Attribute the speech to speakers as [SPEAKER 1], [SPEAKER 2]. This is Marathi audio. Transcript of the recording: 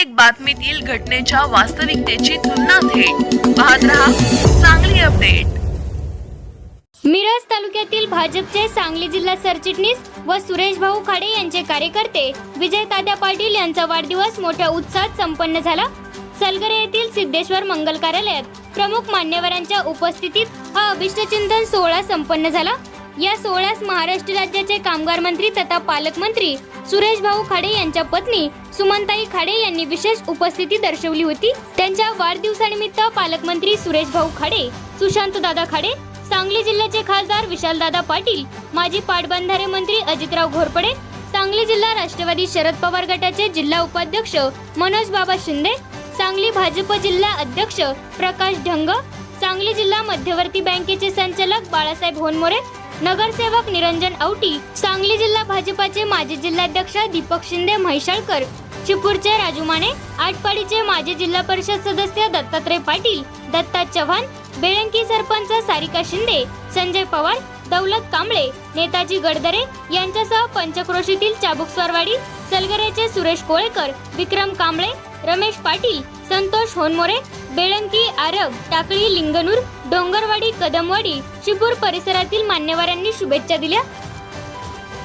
[SPEAKER 1] प्रत्येक बातमीतील घटनेच्या वास्तविकतेची तुलना थेट पाहत रहा सांगली अपडेट।
[SPEAKER 2] मिरज तालुक्यातील भाजपचे सांगली जिल्हा सरचिटणीस व सुरेश भाऊ खाडे यांचे कार्यकर्ते विजय तात्या पाटील यांचा वाढदिवस मोठ्या उत्साहात संपन्न झाला। सलगरे येथील सिद्धेश्वर मंगल कार्यालयात प्रमुख मान्यवरांच्या उपस्थितीत हा अभिष्टचिंतन सोहळा संपन्न झाला। या सोहळ्यास महाराष्ट्र राज्याचे कामगार मंत्री तथा पालकमंत्री सुरेश भाऊ खाडे यांच्या पत्नी सुमनताई खाडे यांनी विशेष उपस्थिती दर्शवली होती। त्यांच्या वाढदिवसानिमित्त पालकमंत्री सुरेश भाऊ खाडे, सुशांत दादा खाडे, सांगली जिल्ह्याचे खासदार विशालदादा पाटील, माजी पाटबंधारे मंत्री अजितराव घोरपडे, सांगली जिल्हा राष्ट्रवादी शरद पवार गटाचे जिल्हा उपाध्यक्ष मनोज बाबा शिंदे, सांगली भाजप जिल्हा अध्यक्ष प्रकाश ढंग, सांगली जिल्हा मध्यवर्ती बँकेचे संचालक बाळासाहेब होनमोरे, नगरसेवक निरंजन औटी, सांगली जिल्हा भाजपाचे माजी जिल्हाध्यक्ष दीपक शिंदे म्हैसाळकर, चिपूरचे राजू माने, आटपाडीचे माजी जिल्हा परिषद सदस्य दत्तात्रय पाटील, दत्ता चव्हाण, बेळंकी सरपंच सारिका शिंदे, संजय पवार, दौलत कांबळे, नेताजी गडदरे यांच्यासह पंचक्रोशीतील चाबुकस्वारवाडी, सलगरेचे सुरेश कोळेकर, विक्रम कांबळे, रमेश पाटील, संतोष होनमोरे, बेळंकी, आरग, टाकळी, लिंगनूर, डोंगरवाडी, कदमवाडी, चिपूर परिसरातील मान्यवरांनी शुभेच्छा दिल्या।